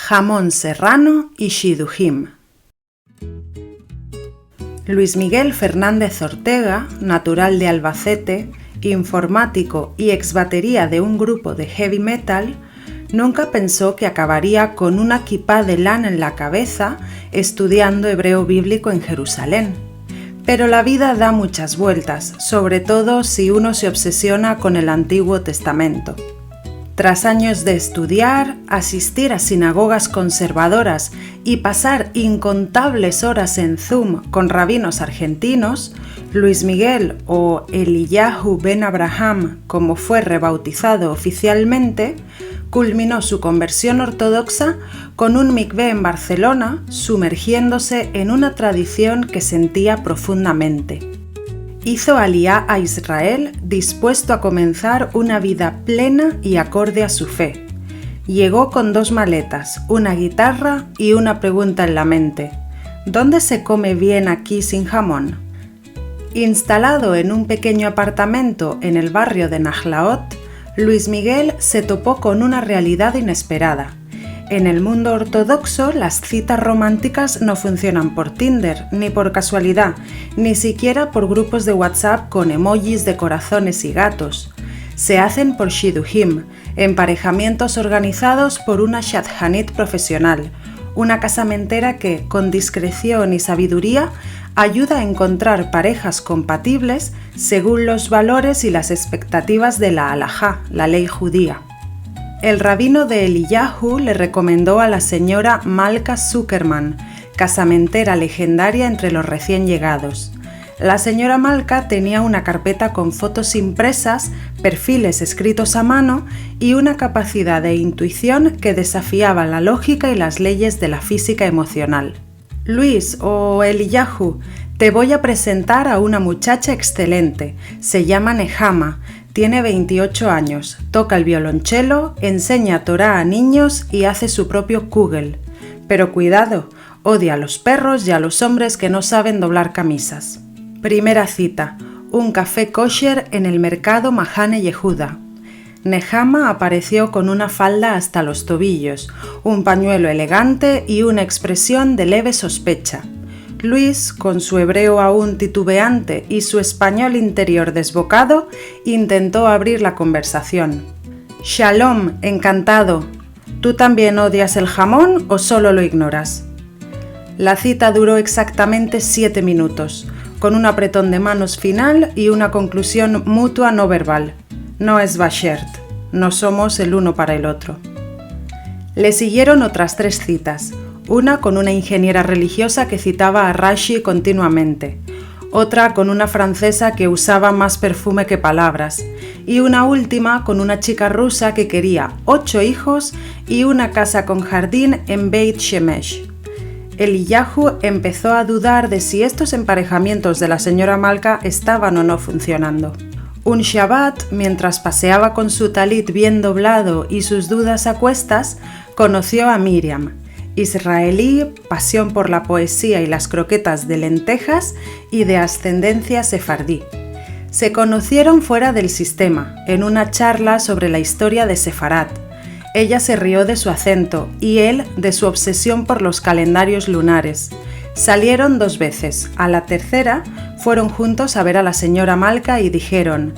Jamón serrano y shidduchim. Luis Miguel Fernández Ortega, natural de Albacete, informático y exbatería de un grupo de heavy metal, nunca pensó que acabaría con una kipá de lana en la cabeza estudiando hebreo bíblico en Jerusalén. Pero la vida da muchas vueltas, sobre todo si uno se obsesiona con el Antiguo Testamento. Tras años de estudiar, asistir a sinagogas conservadoras y pasar incontables horas en Zoom con rabinos argentinos, Luis Miguel, o Eliyahu ben Abraham, como fue rebautizado oficialmente, culminó su conversión ortodoxa con un mikvé en Barcelona, sumergiéndose en una tradición que sentía profundamente. Hizo aliyá a Israel dispuesto a comenzar una vida plena y acorde a su fe. Llegó con 2 maletas, una guitarra y una pregunta en la mente: ¿dónde se come bien aquí sin jamón? Instalado en un pequeño apartamento en el barrio de Najlaot, Luis Miguel se topó con una realidad inesperada. En el mundo ortodoxo, las citas románticas no funcionan por Tinder, ni por casualidad, ni siquiera por grupos de WhatsApp con emojis de corazones y gatos. Se hacen por shidduchim, emparejamientos organizados por una shadchanit profesional, una casamentera que, con discreción y sabiduría, ayuda a encontrar parejas compatibles según los valores y las expectativas de la halajá, la ley judía. El rabino de Eliyahu le recomendó a la señora Malka Zuckerman, casamentera legendaria entre los recién llegados. La señora Malka tenía una carpeta con fotos impresas, perfiles escritos a mano y una capacidad de intuición que desafiaba la lógica y las leyes de la física emocional. Luis, o Eliyahu, te voy a presentar a una muchacha excelente. Se llama Nehama. Tiene 28 años, toca el violonchelo, enseña Torá a niños y hace su propio kugel. Pero cuidado, odia a los perros y a los hombres que no saben doblar camisas. Primera cita, un café kosher en el mercado Mahane Yehuda. Nehama apareció con una falda hasta los tobillos, un pañuelo elegante y una expresión de leve sospecha. Luis, con su hebreo aún titubeante y su español interior desbocado, intentó abrir la conversación. «Shalom, encantado. ¿Tú también odias el jamón o solo lo ignoras?» La cita duró exactamente 7 minutos, con un apretón de manos final y una conclusión mutua no verbal. No es bashert, no somos el uno para el otro. Le siguieron otras 3 citas. Una con una ingeniera religiosa que citaba a Rashi continuamente, otra con una francesa que usaba más perfume que palabras, y una última con una chica rusa que quería 8 hijos y una casa con jardín en Beit Shemesh. Eliyahu empezó a dudar de si estos emparejamientos de la señora Malka estaban o no funcionando. Un Shabbat, mientras paseaba con su talit bien doblado y sus dudas a cuestas, conoció a Miriam, israelí, pasión por la poesía y las croquetas de lentejas y de ascendencia sefardí. Se conocieron fuera del sistema, en una charla sobre la historia de Sefarat. Ella se rió de su acento y él de su obsesión por los calendarios lunares. Salieron 2 veces, a la tercera fueron juntos a ver a la señora Malka y dijeron: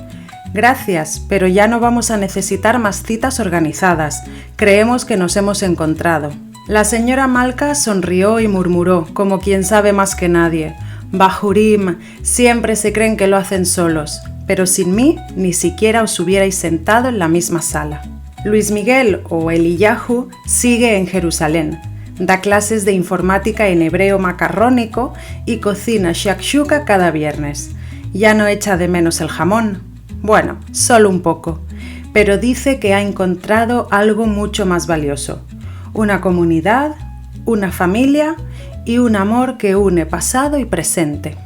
«Gracias, pero ya no vamos a necesitar más citas organizadas, creemos que nos hemos encontrado». La señora Malka sonrió y murmuró, como quien sabe más que nadie: «Bajurim, siempre se creen que lo hacen solos, pero sin mí ni siquiera os hubierais sentado en la misma sala». Luis Miguel, o Eliyahu, sigue en Jerusalén. Da clases de informática en hebreo macarrónico y cocina shakshuka cada viernes. Ya no echa de menos el jamón. Bueno, solo un poco, pero dice que ha encontrado algo mucho más valioso: una comunidad, una familia y un amor que une pasado y presente.